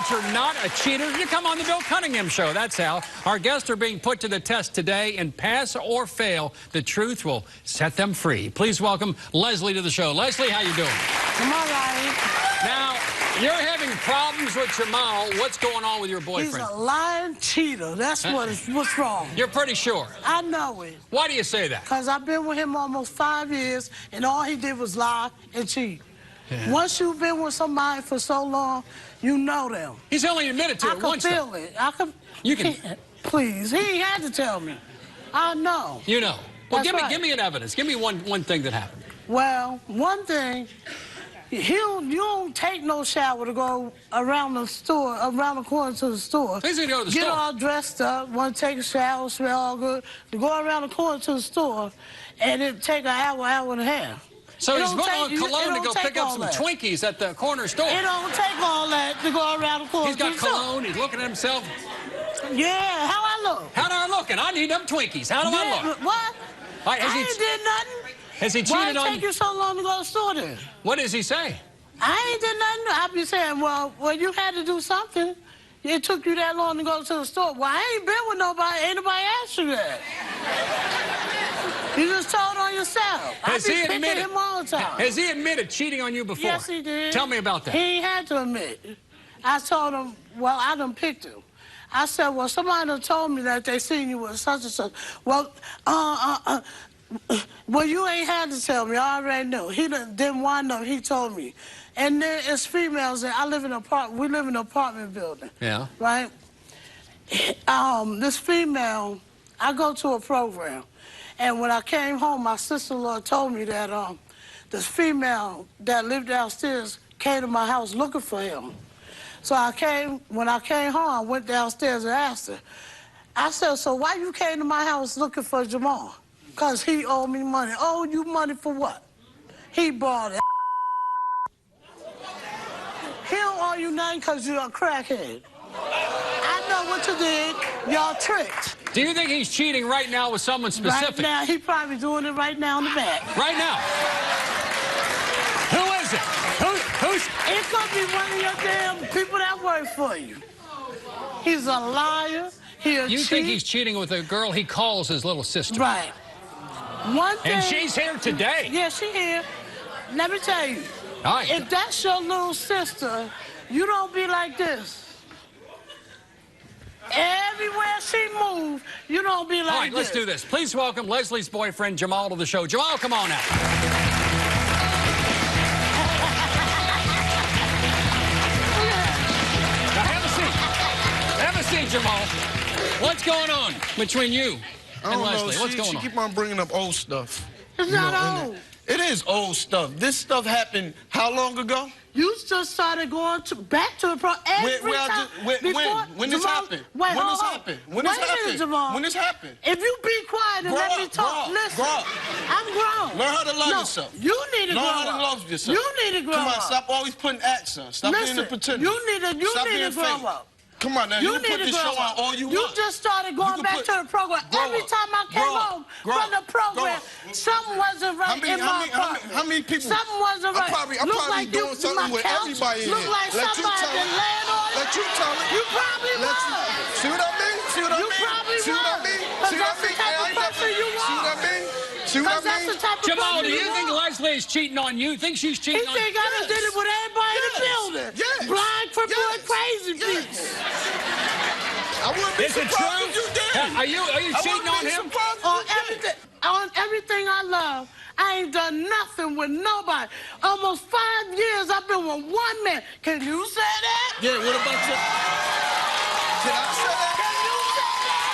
that you're not a cheater? You come on the Bill Cunningham Show. That's how. Our guests are being put to the test today, and pass or fail, the truth will set them free. Please welcome Leslie to the show. Leslie, how you doing? I'm all right. Now, you're having problems with Jamal. What's going on with your boyfriend? He's a lying cheater. That's what's wrong. You're pretty sure? I know it. Why do you say that? Because I've been with him almost 5 years, and all he did was lie and cheat. Yeah. Once you've been with somebody for so long, you know them. He's only admitted to it once. I can feel it. I can. You can. Please, he ain't had to tell me. I know. You know. Well, That's give me an evidence. Give me one thing that happened. Well, one thing, you don't take no shower to go around the store, around the corner to the store. He's gonna go to the Get store. all dressed up, want to take a shower, smell all good, to go around the corner to the store, and it take an hour, hour and a half. So he's putting on cologne to go pick up some Twinkies at the corner store. It don't take all that to go around the corner. He's got cologne. He's looking at himself. Yeah, how I look? How do I look? And I need them Twinkies. How do I look? What? Right, I ain't did nothing. Has he cheated on you? Why it take you so long to go to the store then? What does he say? I ain't did nothing. I be saying, well, you had to do something. It took you that long to go to the store. Well, I ain't been with nobody. Ain't nobody asked you that. You just told on yourself. Has he admitted him all the time. Has he admitted cheating on you before? Yes, he did. Tell me about that. He ain't had to admit. I told him, well, I done picked him. I said, well, somebody done told me that they seen you with such and such. Well, well, you ain't had to tell me. I already knew. He didn't wind up. He told me. And there is females that we live in an apartment building. Yeah. Right? This female, I go to a program. And when I came home, my sister-in-law told me that this female that lived downstairs came to my house looking for him. So when I came home, I went downstairs and asked her. I said, so why you came to my house looking for Jamal? Because he owed me money. Owed you money for what? He bought it. He don't owe you nothing because you're a crackhead. I know what you did. Y'all tricked. Do you think he's cheating right now with someone specific? Right now, he probably doing it right now in the back. Right now? Who is it? Who's? It could be one of your damn people that work for you. He's a liar. You think he's cheating with a girl he calls his little sister? Right. One thing. And she's here today. Yeah, she's here. Let me tell you. All right. If that's your little sister, you don't be like this. Everywhere she moves, you don't be like this. All right, let's do this. Please welcome Leslie's boyfriend, Jamal, to the show. Jamal, come on out. Now, have a seat. Have a seat, Jamal. What's going on between you and Leslie? What's going on? She keep on bringing up old stuff. It's not old. It is old stuff. This stuff happened how long ago? You just started going back to the pro every time. When this happened? Wait, when this happened? When this happened? Jamal. When this happened? If you be quiet and let me talk, listen. Grow up. I'm grown. Learn how to love yourself. You need to grow up. Learn how to love yourself. You need to grow up. Come on, stop always putting acts on. Stop being a pretender. You need to grow up. Come on now, you can put this show on all you want. You just started going back to the program. Every time I came home from the program, something wasn't right in my apartment. How many people? Something wasn't right. I'm probably doing something with everybody in here. Look like somebody been laying on it. Let you tell it. You probably was. See what I mean? See what I mean? You probably was. See what I mean? See what I mean? That's the type of person you are. See what I mean? See what I mean? Jamal, do you think Leslie is cheating on you? Think she's cheating on you? He think I done did it with everybody in the building. Yes. Blind, crippled, and crazy people. I wouldn't be surprised if you did. Are you cheating on him? On everything I love. I ain't done nothing with nobody. Almost 5 years I've been with one man. Can you say that? Yeah, what about you? Can I say that? Can you say that?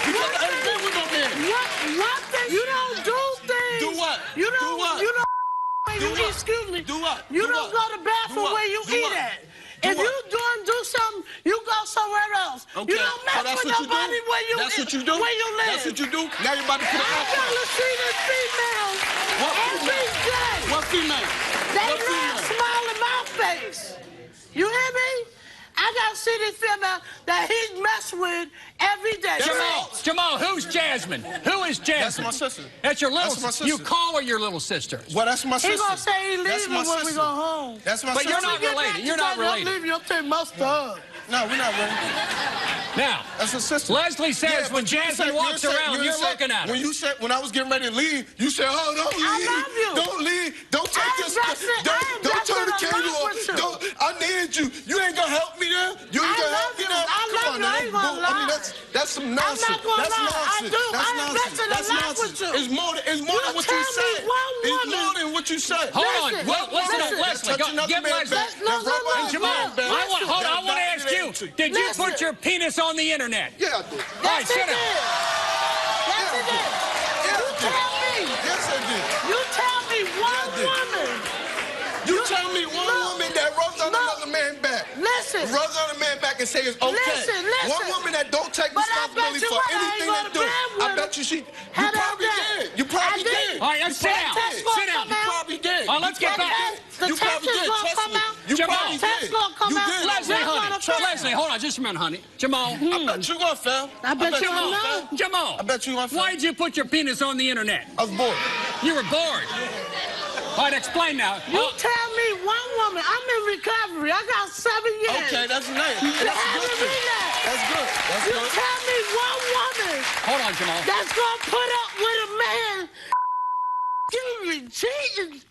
Because I ain't been with no man. One thing, you don't do things. Do what? You don't. Do what? You don't. Do what? Excuse me. Do what? You don't go to the bathroom where you eat at. If you do something, you go somewhere else. Okay. You don't mess with nobody where you live. That's what you do? Where you live. That's what you do? Now you're about to put an I act on. gotta see this female every day. What female? They love smiling my face. You hear me? I got I see this female that he mess with every day. Jamal, who's Jasmine? Who is Jasmine? That's my sister. That's your little That's my sister. sister. You call her your little sister. Well, that's my sister. He gonna say he leaving when we go home. That's my But sister. you're not related. You're not related. I'm leaving. You'll take my stuff. No, we're not related. Now, That's her sister. Leslie says when but you Jasmine said- walks you said- around, you you're said- looking at her. When I was getting ready to leave, you said, "Oh, don't leave. I love you. Don't leave. Don't take this. Don't turn the cable off. I need you. You ain't gonna help me there. You ain't gonna help me there. I love you. I ain't gonna lie. I mean, that's some nonsense. I'm not gonna That's lie. I nonsense. do. That's I nonsense. invested a That's lot nonsense. with you. It's more than what you tell said. me one It's woman. more than what you said. Hold on. Listen, Listen to listen. Leslie. Give Leslie. Look, Jamal, I want to ask you, did you put your penis on the internet? Yeah, I did. All right, sit down. Yes, it did. You tell me. Yes, I did. You tell me one did. woman. You tell me one woman that rubs on another man's back. Listen. Rubs on a man's back and says it's okay. Listen. One woman that don't take But I bet responsibility you for what, I ain't anything gonna they do. bed with I her. bet you she. How You about probably that? did. You probably I did. did. All right, let's sit down. Sit down. You probably did. All right, let's get back. The You probably Texas did. gonna Trust come me. out. You Jamal. probably Texas did. gonna come You out. did. Leslie, That's honey. gonna fail. Leslie, hold on just a minute, honey. Jamal. I bet you gonna fail. I bet you gonna gonna fail. know. Jamal. I bet you gonna fail. Why'd you put your penis on the internet? I was bored. You were bored. All right, explain now. You tell me one woman. I'm in recovery. I got 7 years. Okay, that's nice. You That's a haven't good thing. relapsed. That's good. That's You good. tell me one woman Hold on, Jamal. that's gonna put up with a man cheating.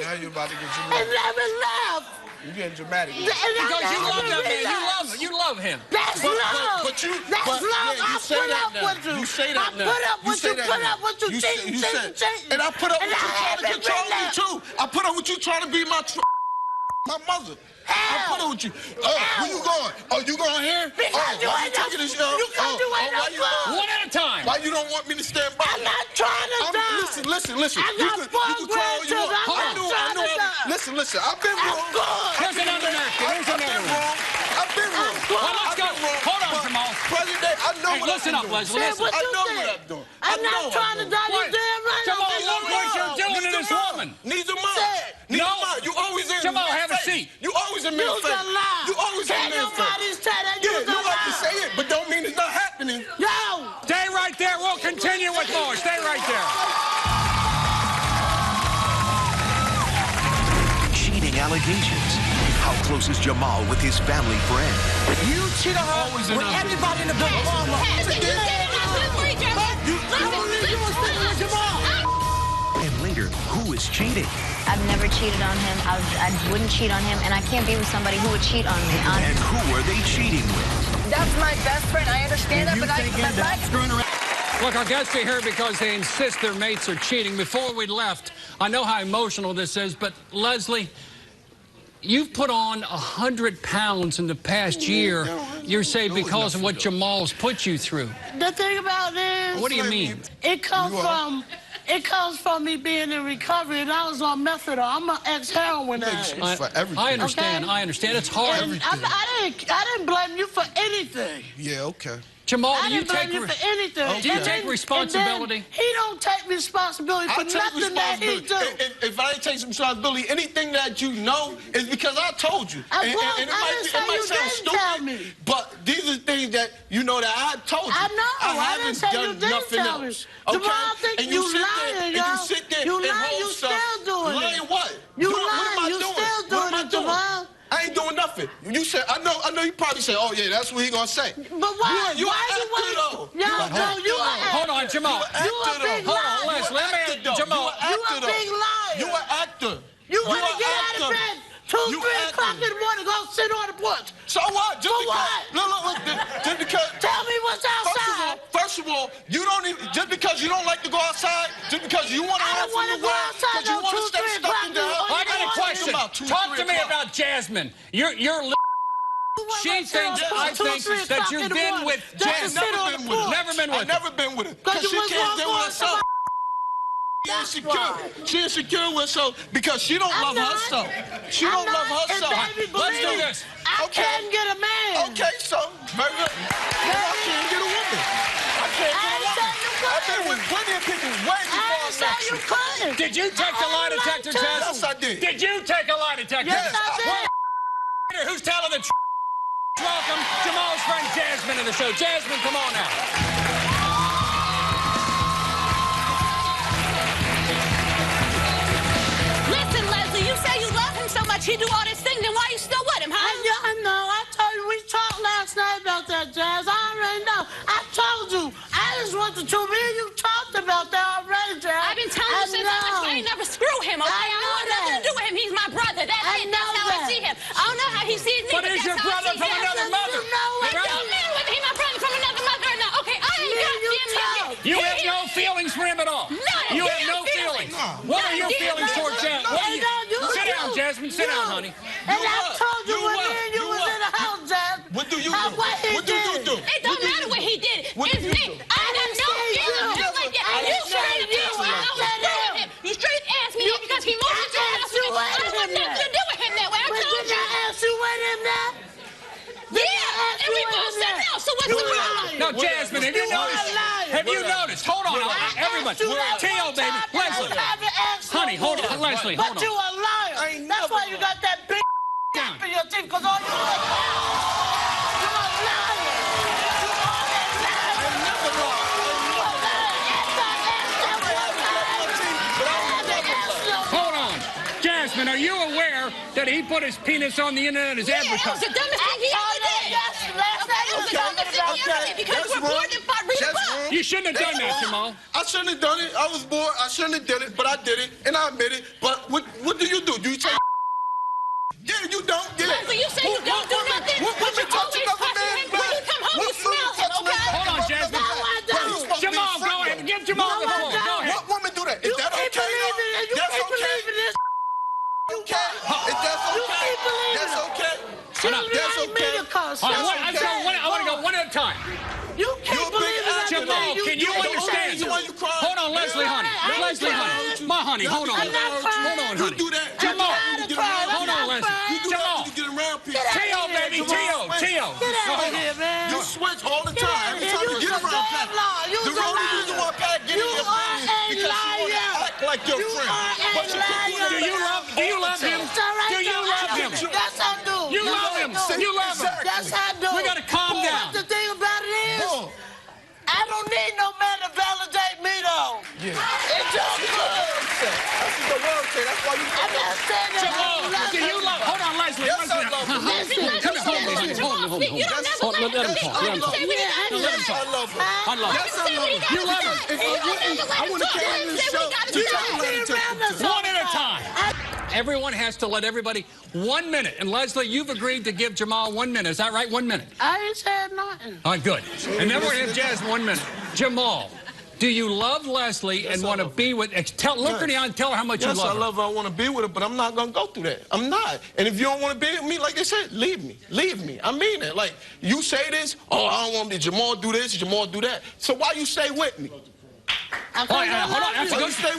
Now you're about to get And dramatic. never laugh. You're getting dramatic. Because you love that man. You love him. That's love. But you, That's but, love. yeah, you I say put that up now. with you. You say that I now. put up with say you. that Put now. up with you. You said, Cheating. and I put up And with you I trying to haven't control me relapsed. too. I put up with you trying to be my mother. I put up with you. Where you going? Oh, you going here? Because you why ain't no taking this, you ain't why you no One at a time. Why you don't want me to stand by? I'm not trying to die. Listen. I got 4 grandchildren. I'm not trying to die. Listen. I've been I'm wrong. good. Here's another American. Here's another one. I've been wrong. Well, let's go. Hold on, Jamal. President, I know Hey, what listen I'm up, doing. Leslie. Say Listen. what I you know said. what I'm doing. I'm not trying to die. You What? damn right. Jamal, I'm look what you're doing to this woman. Neither mine. Say it. Neither No. mine. You always in Jamal, man's have a face. seat. You always in man's Use face. a lie. You always in Can't man's nobody face. say that. Yeah, Use a you like to lie. say it, but don't mean it's not happening. Yo. Stay right there. We'll continue with more. Stay right there. Cheating allegations. How close is Jamal with his family friend? You cheat on her with everybody in the building. And later, who is cheating? I've never cheated on him. I wouldn't cheat on him, and I can't be with somebody who would cheat on me. And who are they cheating with? That's my best friend. I understand that, but Look, our guests are here because they insist their mates are cheating. Before we left, I know how emotional this is, but Leslie, you've put on 100 pounds in the past year, you say, because of what Jamal's put you through. The thing about it is, What do you mean? it comes from me being in recovery, and I was on methadone. I'm an ex-heroin addict. It's for everything. I understand. Okay. I understand. It's hard. And I didn't blame you for anything. Yeah, okay. Jamal, I do you didn't blame take you for anything. do you And take then- responsibility? and then he don't take responsibility for I take nothing that he responsibility. do. If I ain't take some responsibility, anything that you know is because I told you. I And didn't say you didn't tell me. But these are things that you know that I told you. I know. I haven't didn't say you done didn't nothing tell me. else. Jamal, I think And you sit there, lying, and y'all. you sit there You and lying, hold you stuff. still doing it. Lying what? You What am I lying, you doing? still What doing am I it, Jamal. I ain't doing nothing. You said, I know you probably say, oh yeah, that's what he gonna say. But why? You why an you actor, wait? though. No, you an Hold on, Jamal. You a big Hold on, liar. Leslie. Let me ask Jamal. You a big liar. You an actor. You want an to get out of actor. bed 2, You 3 actor. o'clock in the morning, go sit on the porch. So what? Just For because, what? Look, just because. Tell me what's outside. First of all, you don't even, just because you don't like to go outside, just because you want to I run don't from wanna the go world, outside because you no want to 2, stay 3 stuck o'clock in the in the house. I got a question. About 2, Talk 3 to me o'clock. about Jasmine. You're she thinks, I think that you've been with Jasmine. Never been with her. I've never been with her. Because Because she you can't was deal with herself. She insecure. She insecure with herself because she don't love herself. She don't love herself. Let's do this. I can't get a man. Okay, so very good. I can't get a woman. I can't get a woman. I've been with plenty of people way I before I didn't say met you you. couldn't. Did you take the lie detector test? Yes, I did. Did you take a lie detector Yes, test? I did. Who's telling the truth? Welcome Jamal's friend Jasmine to the show. Jasmine, come on now. Listen, Leslie, you say you love him so much, he do all this thing, then why you still with him, huh? I know. I told you we talked last night about that, Jazz. I already know. I told you. I just want the truth. Me and you talked about that already, Jazz. I've been telling you since I ain't never screw him, okay? I don't want nothing to do with him. He's my brother. That's it. That's how I see him. I don't know how he sees me, But is your brother from another mother? It don't matter whether he's my brother from another mother or not. Okay, I ain't got him. You have no feelings for him at all. None. You have no feelings. What are your feelings towards Jasmine? Sit down, Jasmine. Sit down, honey. And I told you when me and you was in the house, Jazz. What do you do? What do you do? It don't matter what he did. It's me. I have no feelings just like that. You straight asked me I was screwing him. You straight asked me that because he moved into the house with me. I don't want nothing to do with him that way. I told you. Did I ask you with him now? Yeah, and we both said no. So what's the problem? No, Jasmine, have you noticed? Have you noticed? Hold on, everybody. Tio, baby. Leslie. Honey, hold on. Leslie, hold on. But you a liar. That's why you got that big gap in your teeth, because all you do is lie. You're a liar. You always lie. Hold on. Jasmine, are you aware that he put his penis on the internet as That was advertising? the dumbest thing he ever did. That was the dumbest thing he ever did because we're born to read. You shouldn't have done that, Jamal. I shouldn't have done it. I was bored. I shouldn't have done it, but I did it, and I admit it. But what do you do? Do you take? Yeah, you don't. Yeah. Leslie, you say you don't do nothing, but you always touching him. When you come home, you smell him, okay? Hold on, Jasmine. Jamal, go ahead. Give Jamal the floor. Go ahead. What woman do that? Is that okay? That's okay. You can't. Is that okay? That's okay. That's okay. I want to go one at a time. You can't believe it. Jamal, can you understand? Hold on, Leslie, honey. Leslie, honey. My honey, hold on. Hold on, honey. Jamal, hold on, Leslie. Jamal. Tio, baby, Tio. Get out of here, man. You switch all the time. Every time you get around Pat. The only reason why Pat gets in your friend is because she want to act like your friend. But you can't. Do you love him? Do you love him? Yes, I do. You love him. You love him. Yes, I do. We got to calm down. But the thing about it is, I don't need no man to validate me, though. Yeah. It's just good. That's what the world say. That's why you. I'm not saying that. Jamal, do you love? Hold on, Leslie. Yes, I love him. Hold on. You don't never Let him talk. I love him. I love him. Yes, I love him. You love him. I want to carry this show. You gotta let him take it. One at a time. Everyone has to let everybody 1 minute. And Leslie, you've agreed to give Jamal 1 minute. Is that right? 1 minute. I ain't said nothing. All right, good. And then we're going to have Jasmine 1 minute. Jamal, do you love Leslie and want to be with... Look her in the eye and tell her how much you love her. Yes, I love her. I want to be with her, but I'm not going to go through that. I'm not. And if you don't want to be with me, like they said, leave me. Leave me. I mean it. Like, you say this, oh, I don't want to be Jamal do this, Jamal do that. So why you stay with me? Hold on.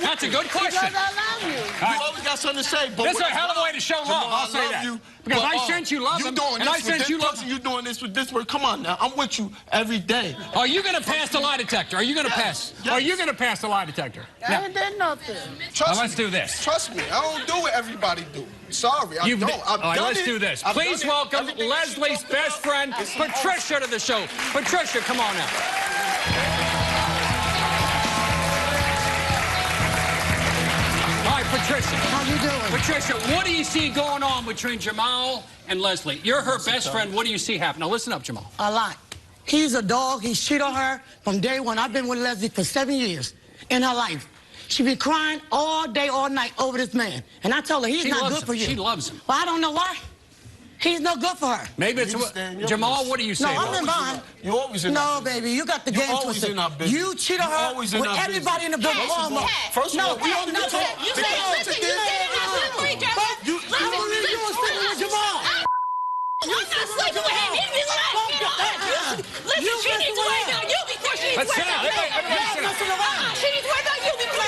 That's a good question. Because I love you. You always got something to say. But This is a hell of a way to show love. I'll say that. Because I sense you love him, and I sense you love him. You doing this with this word. Come on now. I'm with you every day. Are you going to pass the lie detector? Are you going to pass? Yes. Are you going to pass the lie detector? I ain't did nothing. Let's do this. Trust me. I don't do what everybody do. Sorry, I don't. All right, let's do this. Please welcome Leslie's best friend, Patricia, to the show. Patricia, come on now. Patricia. How you doing? Patricia, what do you see going on between Jamal and Leslie? You're her best friend. What do you see happen? Now, listen up, Jamal. A lot. He's a dog. He's cheated on her from day one. I've been with Leslie for 7 years in her life. She been crying all day, all night over this man. And I told her, he's not good for you. She loves him. Well, I don't know why. He's no good for her. Maybe it's... Jamal, what do you say? No, I'm in behind. You always in No, baby, you got the game twisted. You cheated on her with everybody in the building. First of all, we only You say, listen, you said it was free, girl. You were sleeping with Jamal. I'm not sleeping with him. He's been lying. Listen, she needs to worry about you before she needs to worry about me. Everybody sit down. She needs to worry about you before.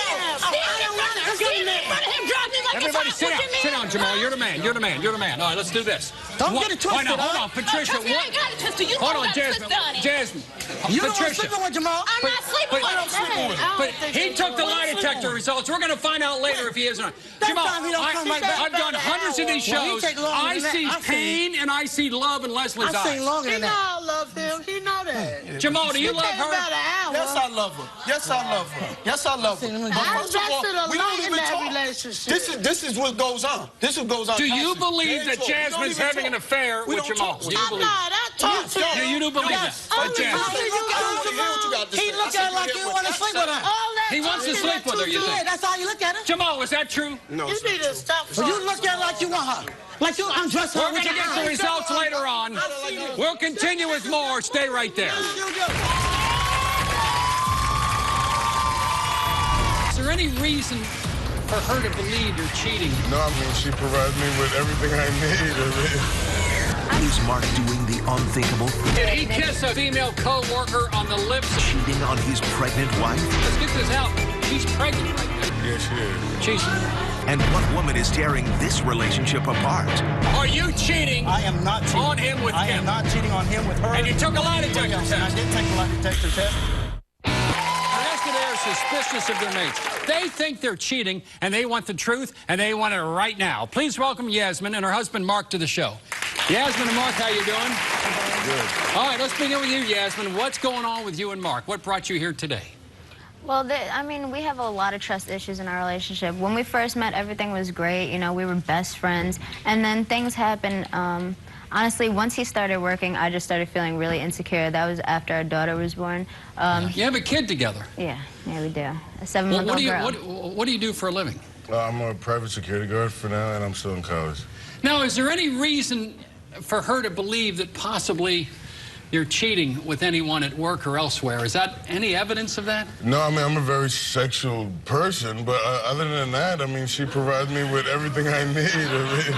See, in front of him, drive me like a everybody sit down. Sit down, Jamal. You're the man. You're the man. You're the man. All right, let's do this. Don't get it twisted. Hold on, Patricia. I ain't got it twisted. You Hold on, got it Jasmine. twisted, honey. Jasmine. You don't want to Patricia. sleep with Jamal. I'm not sleeping with him. But he took the lie detector results. We're going to find out later if he is or not. Jamal, I've done hundreds of these shows. I see pain and I see love in Leslie's eyes. I've seen longer than that. I love him. He know that. Jamal, do you love her? Yes, I love her. Yes, I love her. Yes, I love her. But first of all, we don't even talk. This is what goes on. This is what goes on. Do you believe that Jasmine's having an affair with Jamal? Do you believe that? Do you do believe that? He look at her like you want to sleep with her. He wants to sleep with her, you think? That's how you look at her. Jamal, is that true? No. You need to stop. So you look at her like you want her. Like you undress her. We're going to get the results later on. We'll continue with more. Stay right there. Is there any reason for her to believe you're cheating? No, I mean, she provides me with everything I need. Is Mark doing the unthinkable? Did he kiss a female co-worker on the lips? Cheating on his pregnant wife? Let's get this out. She's pregnant right now. Yeah, she is. She's... And what woman is tearing this relationship apart? Are you cheating? I am not cheating. On him with I him. am not cheating on him with her. And you took a lie detector test. And I did take a lie detector test. The rest of them are suspicious of their mates. They think they're cheating, and they want the truth, and they want it right now. Please welcome Yasmin and her husband Mark to the show. Yasmin and Mark, how you doing? Good. All right, let's begin with you, Yasmin. What's going on with you and Mark? What brought you here today? Well, I mean, we have a lot of trust issues in our relationship. When we first met, everything was great. You know, we were best friends. And then things happened. Honestly, once he started working, I just started feeling really insecure. That was after our daughter was born. You have a kid together. Yeah, we do. A 7-month-old girl. What do you do for a living? I'm a private security guard for now, and I'm still in college. Now, is there any reason for her to believe that possibly you're cheating with anyone at work or elsewhere? Is that any evidence of that? No, I mean, I'm a very sexual person, but other than that, I mean, she provides me with everything I need.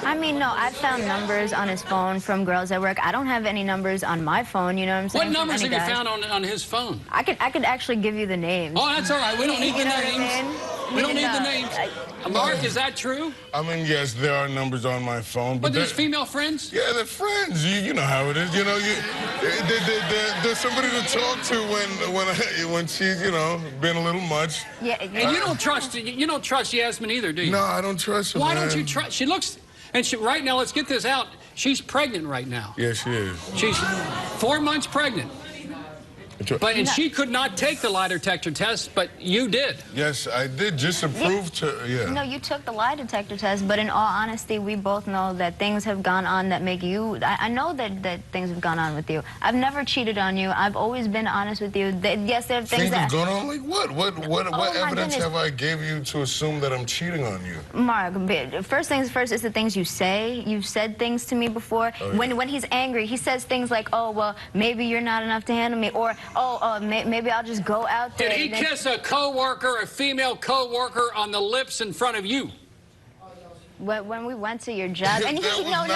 I mean, no, I've found numbers on his phone from girls at work. I don't have any numbers on my phone, you know what I'm saying? What numbers have you found on his phone? I could actually give you the names. Oh, that's all right. We don't need the names. We don't need the names. Mark, is that true? I mean, yes, there are numbers on my phone. But there's female friends? Yeah, they're friends. You know how it is. You know, there's somebody to talk to when she's, you know, been a little much. Yeah, and you don't trust Yasmin either, do you? No, I don't trust her. Why don't you trust? She looks, and right now, let's get this out. She's pregnant right now. Yeah, she is. She's 4 months pregnant. And she could not take the lie detector test, but you did. Yes, I did, just to prove to, yeah. No, you took the lie detector test, but in all honesty, we both know that things have gone on that make you, I know that things have gone on with you. I've never cheated on you. I've always been honest with you. Yes, there are things that... Things have gone on? Like what? What evidence have I gave you to assume that I'm cheating on you? Mark, first things first is the things you say. You've said things to me before. Oh, yeah. When he's angry, he says things like, oh, well, maybe you're not enough to handle me, or, maybe I'll just go out there. Did he kiss a co-worker, a female co-worker, on the lips in front of you? When we went to your job, and he knows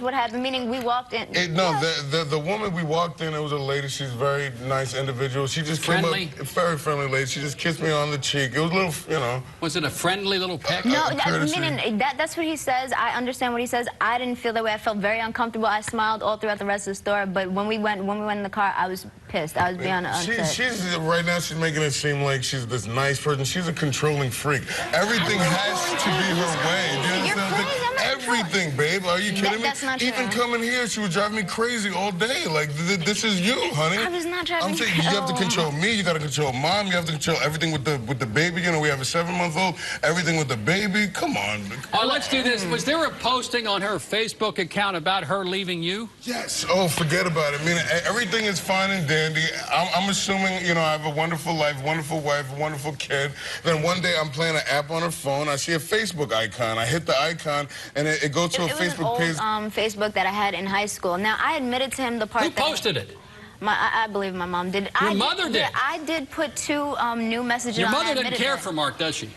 what happened. Meaning we walked in. The woman we walked in, it was a lady. She's a very nice individual. She just came up, very friendly lady. She just kissed me on the cheek. It was a little, you know. Was it a friendly little peck? No, that's what he says. I understand what he says. I didn't feel that way. I felt very uncomfortable. I smiled all throughout the rest of the store. But when we went in the car, I was pissed. I was beyond upset. She's right now. She's making it seem like she's this nice person. She's a controlling freak. Everything has to be her way. You're crazy. Everything, babe. Are you kidding me? That's not true. Even coming here, she would drive me crazy all day. Like, this is you, honey. I was not driving. I'm saying you have to control me. You got to control mom. You have to control everything with the baby. You know, we have a 7-month-old. Everything with the baby. Come on. Oh, let's do this. Was there a posting on her Facebook account about her leaving you? Yes. Oh, forget about it. I mean, everything is fine and dandy. I'm assuming, you know, I have a wonderful life, wonderful wife, wonderful kid. Then one day I'm playing an app on her phone. I see a Facebook icon. I hit the icon, and it goes to a Facebook page. It was an old Facebook that I had in high school. Now, I admitted to him the part Who posted it? I believe my mom did. Your mother did? Yeah, I did put 2 new messages Your on. mother doesn't care for Mark, does she?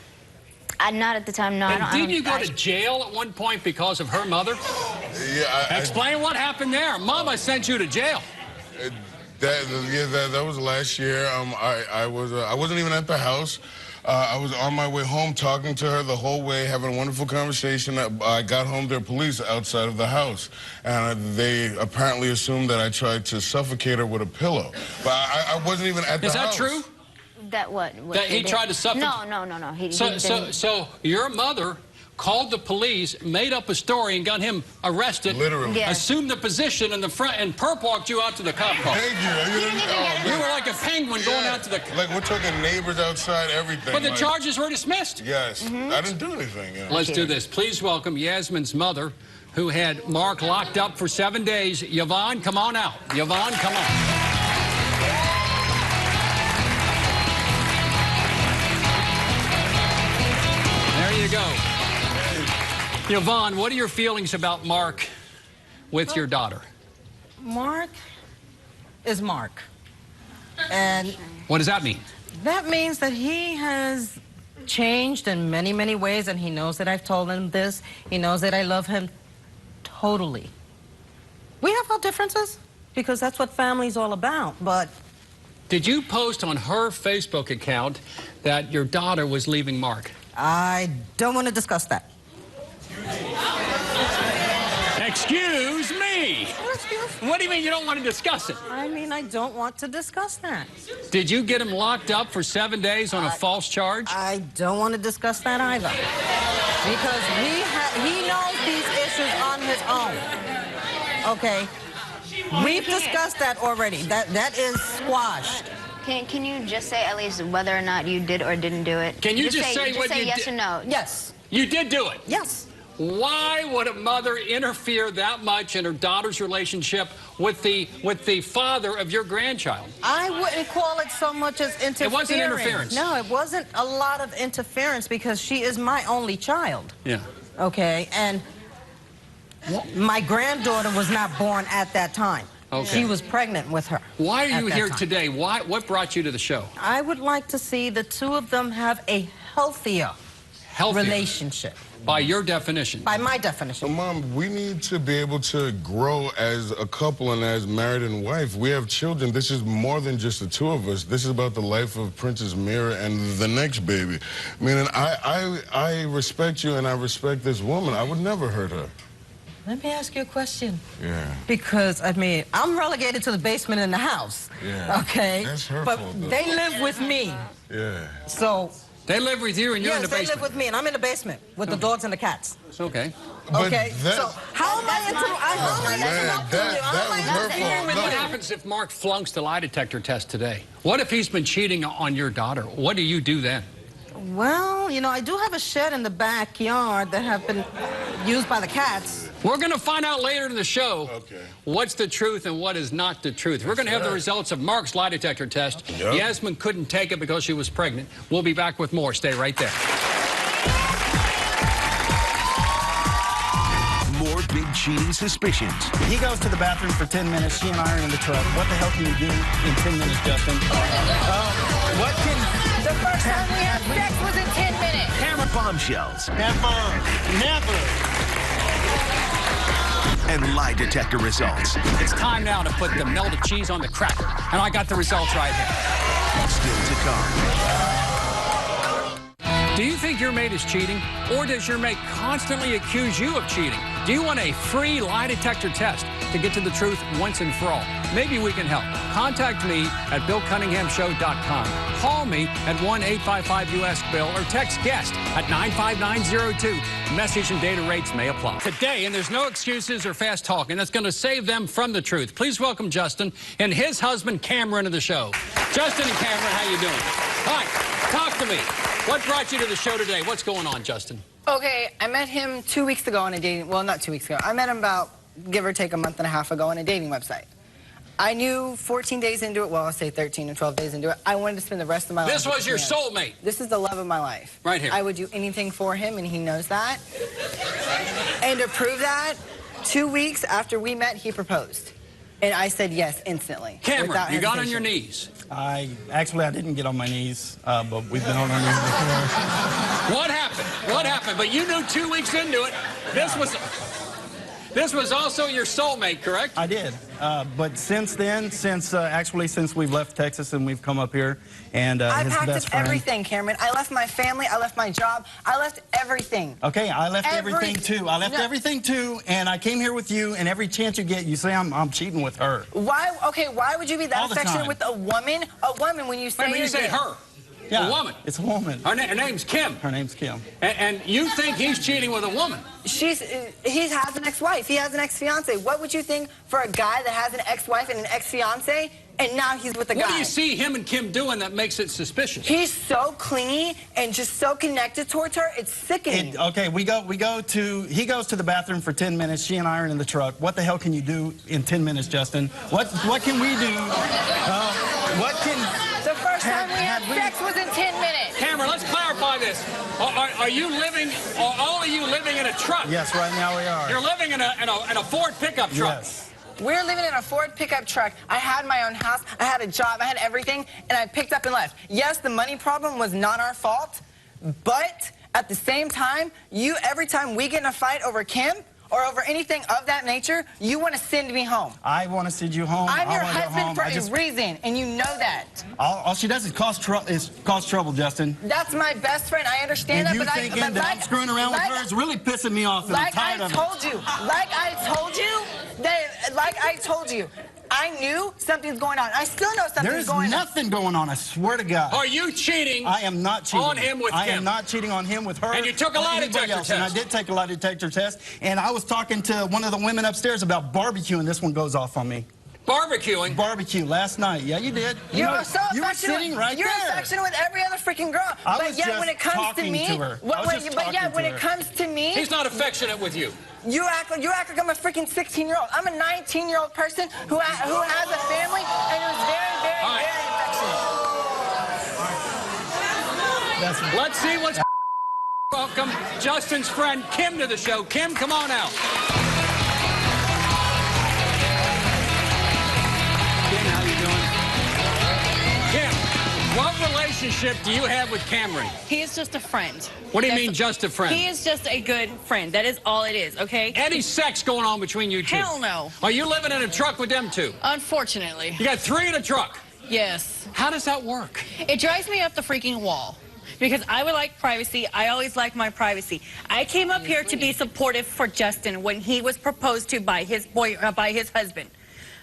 Not at the time, no. And didn't you go to jail at one point because of her mother? Yeah. Explain what happened there. Mama sent you to jail. That was last year. I wasn't even at the house. I was on my way home talking to her the whole way, having a wonderful conversation. I got home, there were police outside of the house. And they apparently assumed that I tried to suffocate her with a pillow. But I wasn't even at the house. Is that true? That what? That he tried to suffocate? No. He So your mother called the police, made up a story, and got him arrested. Literally. Yeah. Assumed the position in the front, and perp walked you out to the cop car. Thank you. You were like a penguin going out to the... Like, we're talking neighbors outside, everything. But the charges were dismissed. Yes. I didn't do anything. You know. Let's do this. Please welcome Yasmin's mother, who had Mark locked up for 7 days. Yvonne, come on out. Yvonne, come on. There you go. Yvonne, what are your feelings about Mark with your daughter? Mark is Mark. And what does that mean? that means that he has changed in many, many ways, and he knows that I've told him this. He knows that I love him totally. We have our differences, because that's what family's all about, but... Did you post on her Facebook account that your daughter was leaving Mark? I don't want to discuss that. Excuse me! What do you mean you don't want to discuss it? I mean, I don't want to discuss that. Did you get him locked up for 7 days on a false charge? I don't want to discuss that either. Because he knows these issues on his own. Okay? We've discussed that already. That is squashed. Can you just say at least whether or not you did or didn't do it? Can you just say what you yes did? or no? Yes. You did do it? Yes. Why would a mother interfere that much in her daughter's relationship with the father of your grandchild? I wouldn't call it so much as interference. It wasn't interference. No, it wasn't a lot of interference because she is my only child. Yeah. Okay, and my granddaughter was not born at that time. Okay. She was pregnant with her. Why are you here time. today? What brought you to the show? I would like to see the two of them have a healthier relationship. By your definition. By my definition. Mom, we need to be able to grow as a couple and as married and wife. We have children. This is more than just the two of us. This is about the life of Princess Mira and the next baby. I mean, and I respect you and I respect this woman. I would never hurt her. Let me ask you a question. Yeah. Because, I mean, I'm relegated to the basement in the house. Yeah. Okay? That's her but fault, though. they live with me. Yeah. So... They live with you and you're in the basement? Yes, they live with me, and I'm in the basement with the dogs and the cats. Okay. Okay, so how am I interrupting? What happens if Mark flunks the lie detector test today? What if he's been cheating on your daughter? What do you do then? Well, you know, I do have a shed in the backyard that have been used by the cats. We're going to find out later in the show what's the truth and what is not the truth. We're going to have the results of Mark's lie detector test. Yep. Yasmin couldn't take it because she was pregnant. We'll be back with more. Stay right there. More big cheating suspicions. He goes to the bathroom for 10 minutes. She and I are in the truck. What the hell can you do in 10 minutes, Justin? What can... The first time we had sex was in 10 minutes. Camera bombshells. Never. And lie detector results. It's time now to put the melted cheese on the cracker. And I got the results right here. Still to come. Do you think your mate is cheating? Or does your mate constantly accuse you of cheating? Do you want a free lie detector test to get to the truth once and for all? Maybe we can help. Contact me at BillCunninghamShow.com. Call me at 1-855-US-BILL or text guest at 95902. Message and data rates may apply. Today, and there's no excuses or fast talking, that's going to save them from the truth. Please welcome Justin and his husband Cameron to the show. Justin and Cameron, how you doing? Hi, talk to me. What brought you to the show today? What's going on, Justin? Okay, I met him 2 weeks ago on a dating... Well, not 2 weeks ago. I met him about, give or take, a month and a half ago on a dating website. I knew 14 days into it, well, I'll say 13 or 12 days into it, I wanted to spend the rest of my life This was your soulmate? This is the love of my life. Right here. I would do anything for him, and he knows that. And to prove that, 2 weeks after we met, he proposed. And I said yes instantly. Cameron, you got on your knees. I didn't get on my knees, but we've been on our knees before. What happened? What happened? But you knew 2 weeks into it. This was also your soulmate, correct? I did. But since then, since we've left Texas and we've come up here, and I his packed best up friend. everything, Cameron. I left my family. I left my job. I left everything. Okay, I left everything too. I left everything too, and I came here with you. And every chance you get, you say I'm cheating with her. Why? Okay, why would you be that affectionate with a woman? A woman when you say when you say her. Yeah, a woman. It's a woman. Her name's Kim. Her name's Kim. And you think he's cheating with a woman? He has an ex-wife. He has an ex-fiance. What would you think for a guy that has an ex-wife and an ex-fiance, and now he's with a guy? What do you see him and Kim doing that makes it suspicious? He's so clingy and just so connected towards her. It's sickening. Okay, he goes to the bathroom for 10 minutes. She and I are in the truck. What the hell can you do in 10 minutes, Justin? What can we do? The first time we had sex was in 10 minutes. Cameron, let's clarify this. Are you living, or all of you living in a truck? Yes, right now we are. You're living in a Ford pickup truck. Yes. We're living in a Ford pickup truck. I had my own house. I had a job. I had everything, and I picked up and left. Yes, the money problem was not our fault, but at the same time, every time we get in a fight over Kim or over anything of that nature, you want to send me home. I want to send you home. I'm your husband for a reason, and you know that. All she does is cause trouble, Justin. That's my best friend. I understand and that, you thinking that I'm screwing around with her is really pissing me off, and I'm tired of it. Like I told you, I knew something's going on. I still know something's going on. There's nothing going on, I swear to God. Are you cheating? I am not cheating on him with Kim. I am not cheating on him with her. And you took a lie detector test. And I did take a lie detector test. And I was talking to one of the women upstairs about barbecue, and this one goes off on me. Barbecuing? Barbecue last night. Yeah, you did. You were sitting right there. You're affectionate with every other freaking girl. But yet when it comes to me, when it comes to me, he's not affectionate with you. You act like I'm a freaking 16-year-old. I'm a 19-year-old person who has a family and who's very, very, very affectionate. Let's see what's welcome Justin's friend Kim to the show. Kim, come on out. Kim, how you doing? Kim, what relationship do you have with Cameron? He is just a friend. What do you mean, just a friend? He is just a good friend. That is all it is, okay? Any sex going on between you two? Hell no. Are you living in a truck with them two? Unfortunately. You got 3 in a truck? Yes. How does that work? It drives me up the freaking wall. Because I would like privacy. I always like my privacy. I came up here to be supportive for Justin when he was proposed to by his husband.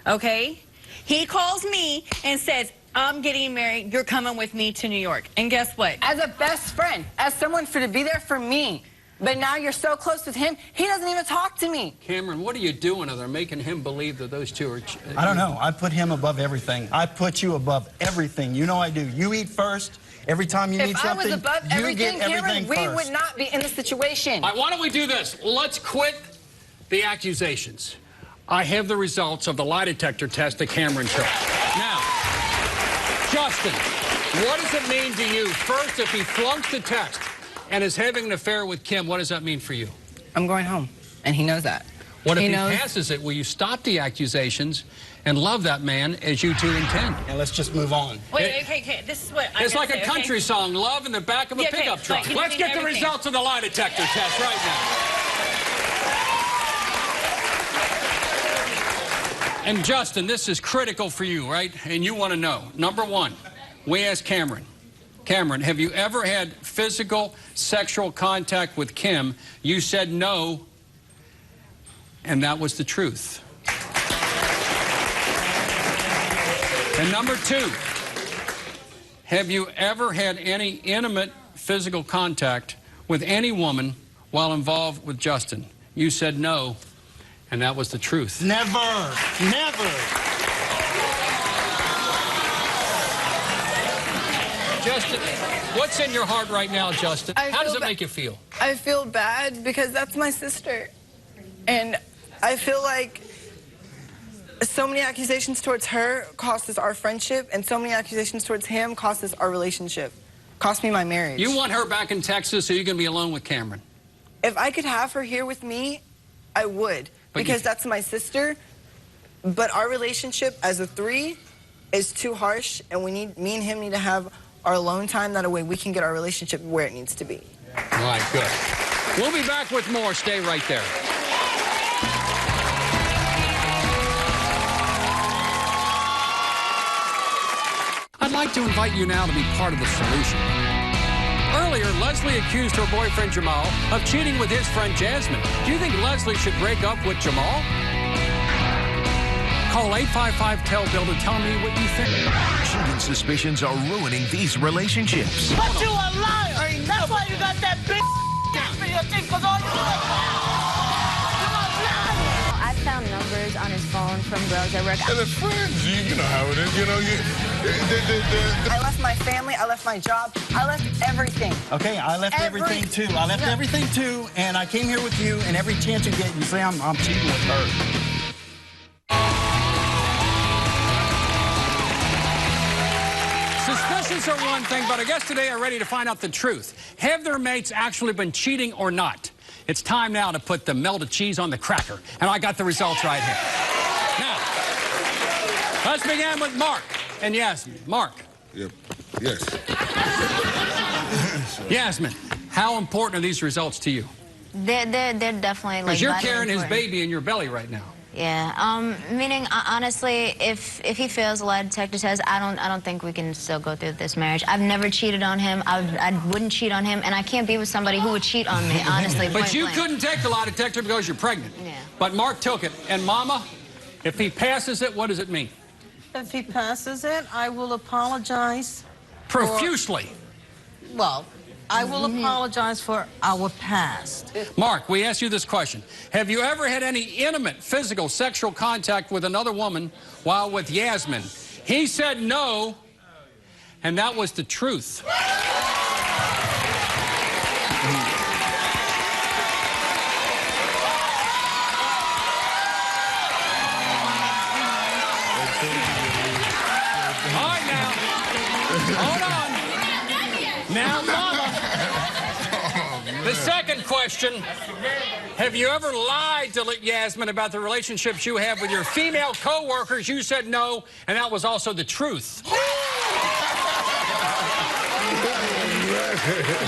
Okay? He calls me and says, I'm getting married. You're coming with me to New York. And guess what? As a best friend, as someone to be there for me. But now you're so close with him, he doesn't even talk to me. Cameron, what are you doing? Are they making him believe that those two are... I don't know. I put him above everything. I put you above everything. You know I do. You eat first. Every time you need something, if I was above everything, Cameron, we would not be in this situation. All right, why don't we do this? Let's quit the accusations. I have the results of the lie detector test that Cameron took. Now, Justin, what does it mean to you? First, if he flunks the test and is having an affair with Kim, what does that mean for you? I'm going home, and he knows that. What if he passes it? Will you stop the accusations and love that man as you two intend? And let's just move on. Wait, okay, this is what I'm It's like a country song, Love in the Back of a Pickup Truck. Let's get the results of the lie detector test right now. And Justin, this is critical for you, right? And you want to know. Number one, we asked Cameron. Cameron, have you ever had physical sexual contact with Kim? You said no, and that was the truth. And number two, have you ever had any intimate physical contact with any woman while involved with Justin? You said no, and that was the truth. Never, never. Justin, what's in your heart right now, Justin? How does it make you feel? I feel bad because that's my sister. And I feel like so many accusations towards her cost us our friendship, and so many accusations towards him cost us our relationship. Cost me my marriage. You want her back in Texas so you can be alone with Cameron? If I could have her here with me, I would. Because that's my sister. But our relationship as a 3 is too harsh, and me and him need to have our alone time. That way we can get our relationship where it needs to be. All right, good. We'll be back with more. Stay right there. like to invite you now to be part of the solution. Earlier, Leslie accused her boyfriend Jamal of cheating with his friend Jasmine. Do you think Leslie should break up with Jamal? Call 855-TEL-BILL to tell me what you think. Cheating suspicions are ruining these relationships. But you a liar. That's why you got that big for your thing, because all you do is I found numbers on his phone from girls at work. And the friends, you know how it is. You know, I left my family, I left my job, I left everything. Okay, I left everything too. I left everything too, and I came here with you, and every chance you get, you say I'm cheating with her. Suspicions are one thing, but our guests today are ready to find out the truth. Have their mates actually been cheating or not? It's time now to put the melted cheese on the cracker. And I got the results right here. Now, let's begin with Mark and Yasmin. Mark. Yep. Yes. Yasmin, how important are these results to you? They're definitely like. Because you're carrying his important. baby in your belly right now. Yeah. Meaning, honestly, if he fails a lie detector test, I don't think we can still go through this marriage. I've never cheated on him. I wouldn't cheat on him, and I can't be with somebody who would cheat on me. Honestly. But you blank. couldn't take the lie detector because you're pregnant. Yeah. But Mark took it. And Mama, if he passes it, what does it mean? If he passes it, I will apologize. Profusely. Well, I will apologize for our past. Mark, we ask you this question. Have you ever had any intimate, physical, sexual contact with another woman while with Yasmin? He said no, and that was the truth. All right, now. Hold on. Now, Mama. The second question, have you ever lied to Yasmin about the relationships you have with your female co-workers? You said no, and that was also the truth.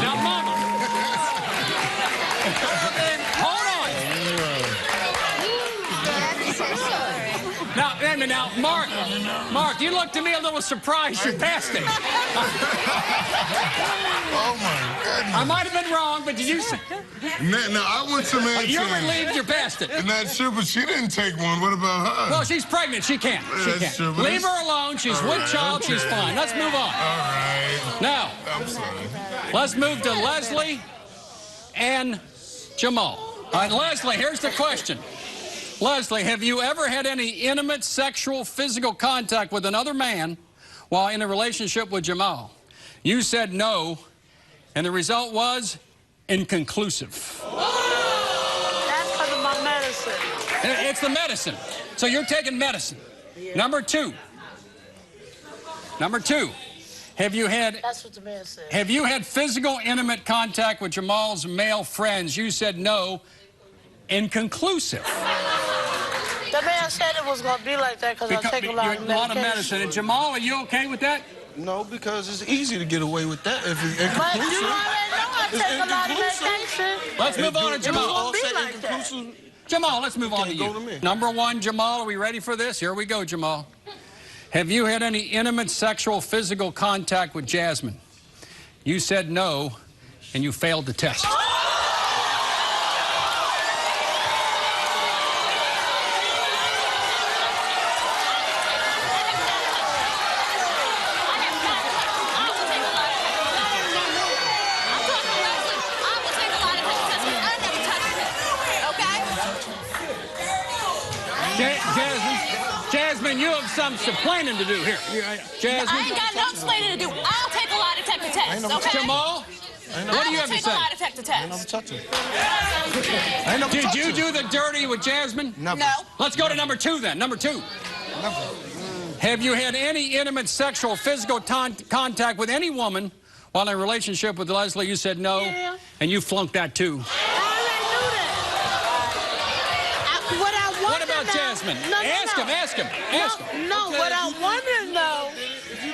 Now, Mama. Hold on. Now, Mark, you look to me a little surprised you passed it. Oh, my goodness. I might have been wrong, but did you say... Now, I want some answers. You're relieved you passed it. And that's true, but she didn't take one. What about her? Well, she's pregnant. She can't. That's true, Leave her alone. She's with child. Okay. She's fine. Let's move on. All right. Now, I'm sorry. let's move to Leslie and Jamal. All right, Leslie, here's the question. Leslie, have you ever had any intimate, sexual, physical contact with another man while in a relationship with Jamal? You said no, and the result was inconclusive. That's because of my medicine. It's the medicine. So you're taking medicine. Yeah. Number two, have you had... That's what the man said. Have you had physical, intimate contact with Jamal's male friends? You said no, inconclusive. The man said it was going to be like that because I take a lot of medication. And Jamal, are you okay with that? No, because it's easy to get away with that if it's But inconclusive. you already know I take a lot of medication. Let's move on to Jamal. It was gonna be like that. Jamal, let's move on to you. Number one, Jamal, are we ready for this? Here we go, Jamal. Have you had any intimate, sexual, physical contact with Jasmine? You said no, and you failed the test. Jasmine, you have some explaining to do here. Jasmine. I ain't got no explaining to do. I'll take a lie detector test, okay? Jamal, what do you have to say? I'll take a lie detector test. Did you do the dirty with Jasmine? No. Let's go to number two then. Number two. Have you had any intimate, sexual, physical contact with any woman while in a relationship with Leslie? You said no, and you flunked that too. What about Jasmine? Ask him. No, what I want to know,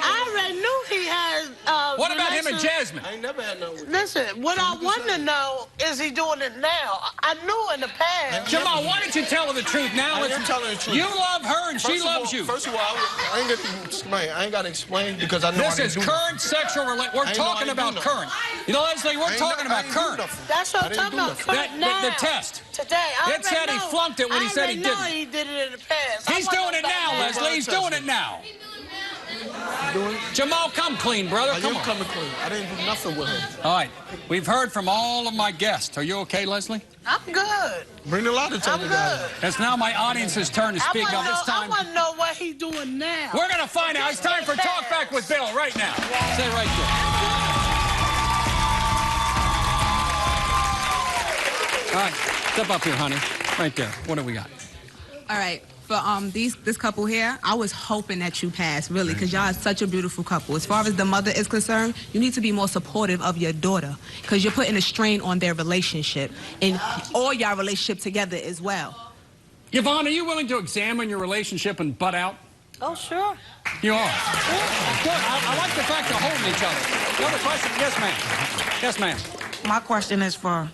I already knew he had What about him and Jasmine? I ain't never had no. Listen, what I want to know is he doing it now? I knew in the past. Jamal, why don't you tell her the truth now? I am telling the truth. You love her and she loves you. First of all, I ain't got to explain. I ain't got to explain because I know this is current sexual relationship. We're talking about current. You know, Leslie, we're talking about current. That's what I'm talking about. Current now. The test. Today. It said he flunked it when he said he didn't. I he did it in the past. He's doing it now, Leslie. He's doing it now. Jamal, come clean, brother. Come on. Coming clean. I didn't do nothing with her. All right. We've heard from all of my guests. Are you okay, Leslie? I'm good. Bring the light to I'm good. It's now my audience's turn to speak. Now this time, I want to know what he's doing now. we're going to find out. It's time for Talk Back with Bill right now. Stay right there. All right. Step up here, honey. Right there. What do we got? All right. For this couple here, I was hoping that you pass, really, because y'all are such a beautiful couple. As far as the mother is concerned, you need to be more supportive of your daughter, because you're putting a strain on their relationship and all y'all relationship together as well. Yvonne, are you willing to examine your relationship and butt out? Oh, sure. You are? Yeah. Good. I like the fact they're holding each other. Another question? Yes, ma'am. Yes, ma'am. My question is for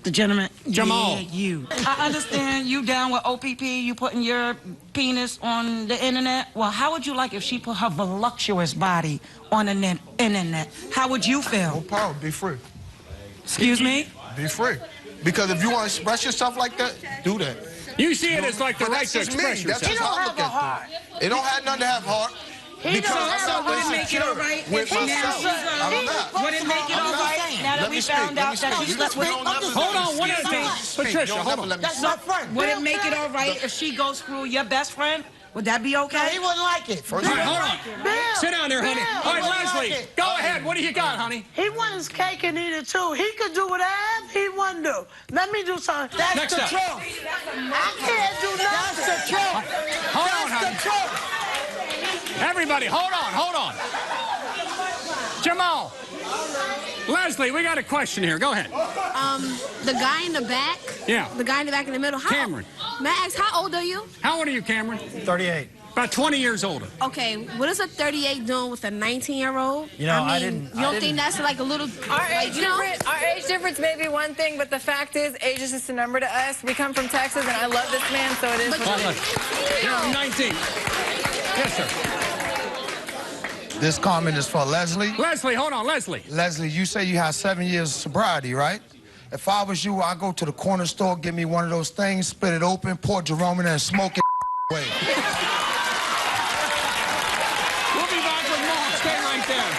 the gentleman. Jamal. Yeah, you. I understand you down with OPP, you putting your penis on the internet. Well, how would you like if she put her voluptuous body on the internet? How would you feel? No power. Be free. Excuse me? Be free. Because if you want to express yourself like that, do that. You see it as like the right to express yourself. That's just how I look at it. It don't have nothing to have heart. Because would it make it all right if myself. Would it make it all right now that we found out that she slept with him? Hold on, one at a time. Patricia, hold on. That's not friend. Would it make it all right if she goes through your best friend? Would that be okay? No, he wouldn't like it. All right, hold on. Bill, sit down there, honey. Bill, All right, Leslie, go ahead. What do you got, honey? He wants his cake and eat it too. He could do whatever he want to do. Let me do something. That's Next the up. truth. I can't do nothing. That's the truth. Hold on, honey. That's the truth. Everybody, hold on. Jamal. Leslie, we got a question here. Go ahead. The guy in the back. Yeah. The guy in the back in the middle. Cameron. May I ask, how old are you? How old are you, Cameron? 38. About 20 years older. Okay, what is a 38 doing with a 19-year-old? You know, I mean, you don't think that's like a little, Our like, age difference may be one thing, but the fact is, age is just a number to us. We come from Texas, and I love this man, so it is what it is. You're 19. Yes, sir. This comment is for Leslie. Leslie, hold on, Leslie. Leslie, you say you have 7 years of sobriety, right? If I was you, I'd go to the corner store, get me one of those things, split it open, pour Jerome in there, and smoke it away. We'll be back with more. Stay right there.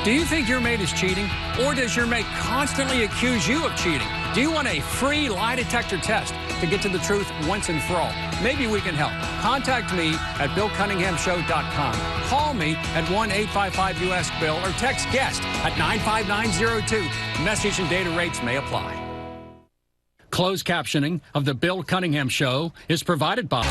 Do you think your mate is cheating? Or does your mate constantly accuse you of cheating? Do you want a free lie detector test to get to the truth once and for all? Maybe we can help. Contact me at BillCunninghamShow.com. Call me at 1-855-US-BILL or text GUEST at 95902. Message and data rates may apply. Closed captioning of The Bill Cunningham Show is provided by...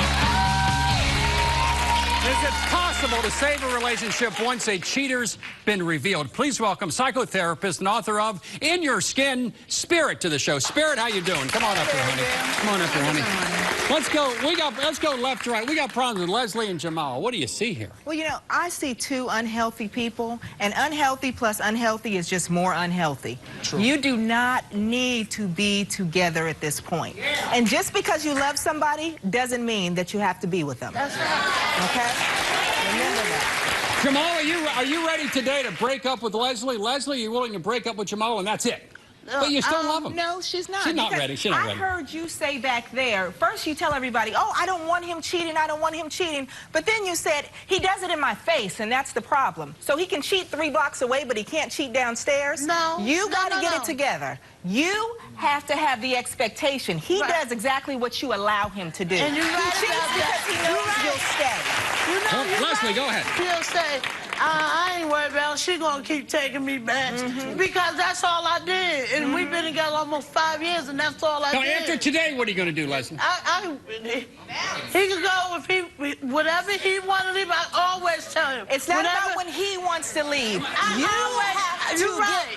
Is it possible to save a relationship once a cheater's been revealed? Please welcome psychotherapist and author of In Your Skin, Spirit, to the show. Spirit, how you doing? Come on up here, honey. Come on up here, honey. Let's go left to right. We got problems with Leslie and Jamal. What do you see here? Well, you know, I see two unhealthy people, and unhealthy plus unhealthy is just more unhealthy. True. You do not need to be together at this point. And just because you love somebody doesn't mean that you have to be with them. That's right. Okay? Remember that. Jamal, are you ready today to break up with Leslie? Leslie, you're willing to break up with Jamal, and that's it? But you still love him. No, she's not. She's not ready. She's not ready. I heard you say back there, first you tell everybody, oh, I don't want him cheating, I don't want him cheating. But then you said, he does it in my face, and that's the problem. So he can cheat 3 blocks away, but he can't cheat downstairs? No. You got to get it together. You have to have the expectation. He does exactly what you allow him to do. And you're right he cheats because he knows you'll stay. You know, Leslie, go ahead. He'll say, I ain't worried about it. She gonna keep taking me back. Because that's all I did. And we've been together almost 5 years, and that's all I Now, did. after today, what are you going to do, Leslie? He can go if whatever he wanted to leave. I always tell him. It's not about when he wants to leave. You have to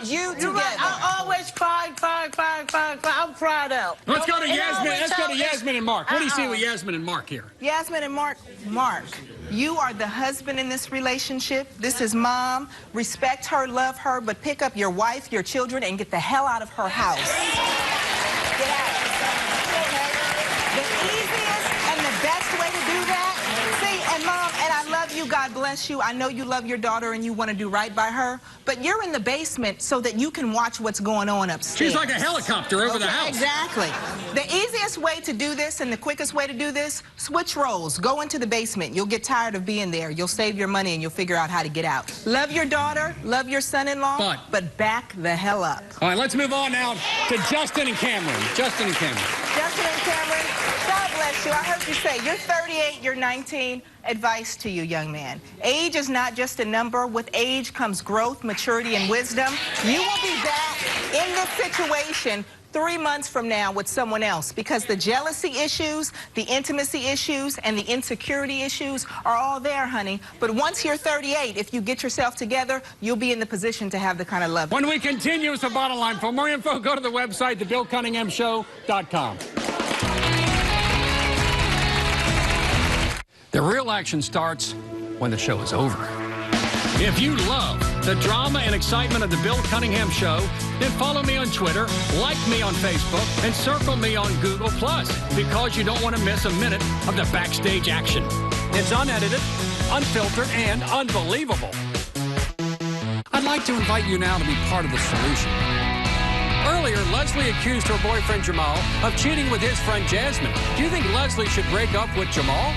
get you together. I always cry. I'm cried out. Let's go to Yasmin. always Let's go to tell- Yasmin and Mark. What do you see with Yasmin and Mark here? Yasmin and Mark, you are the husband in this relationship. This is mom. Respect her, love her, but pick up your wife, your children, and get the hell out of her house. Get out. Okay? The easiest and the best way to do that, see, and mom, and I love you, God bless you. I know you love your daughter and you want to do right by her, but you're in the basement so that you can watch what's going on upstairs. She's like a helicopter over the house. Exactly. The easiest way to do this and the quickest way to do this, switch roles. Go into the basement. You'll get tired of being there. You'll save your money and you'll figure out how to get out. Love your daughter, love your son-in-law, but back the hell up. All right, let's move on now to Justin and Cameron. Justin and Cameron. Justin and Cameron, God bless you. I heard you say you're 38, you're 19. Advice to you, young man. Age is not just a number. With age comes growth, maturity, and wisdom. You will be back in this situation 3 months from now with someone else because the jealousy issues, the intimacy issues, and the insecurity issues are all there, honey. But once you're 38, if you get yourself together, you'll be in the position to have the kind of love. When we continue with the bottom line, for more info, go to the website, thebillcunninghamshow.com. The real action starts when the show is over. If you love the drama and excitement of the Bill Cunningham Show, then follow me on Twitter, like me on Facebook, and circle me on Google+, because you don't want to miss a minute of the backstage action. It's unedited, unfiltered, and unbelievable. I'd like to invite you now to be part of the solution. Earlier, Leslie accused her boyfriend Jamal of cheating with his friend Jasmine. Do you think Leslie should break up with Jamal?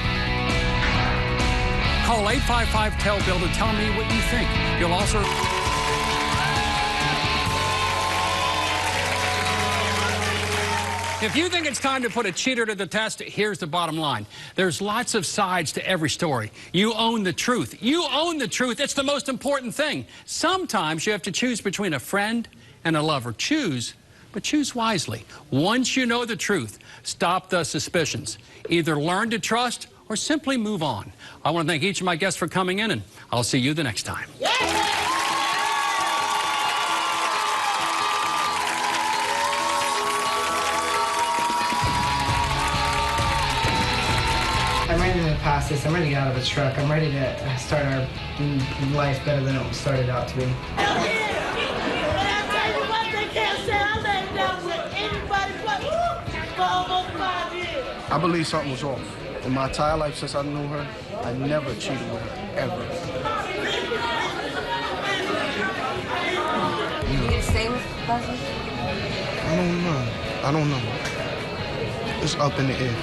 Call 855-TEL-BILL to tell me what you think. You'll also... If you think it's time to put a cheater to the test, here's the bottom line. There's lots of sides to every story. You own the truth. You own the truth. It's the most important thing. Sometimes you have to choose between a friend and a lover. Choose, but choose wisely. Once you know the truth, stop the suspicions. Either learn to trust or simply move on. I want to thank each of my guests for coming in, and I'll see you the next time. I'm ready to pass this. I'm ready to get out of this truck. I'm ready to start our life better than it started out to be. I believe something was off. In my entire life since I knew her, I never cheated with her, ever. You gonna stay with Leslie? I don't know. It's up in the air.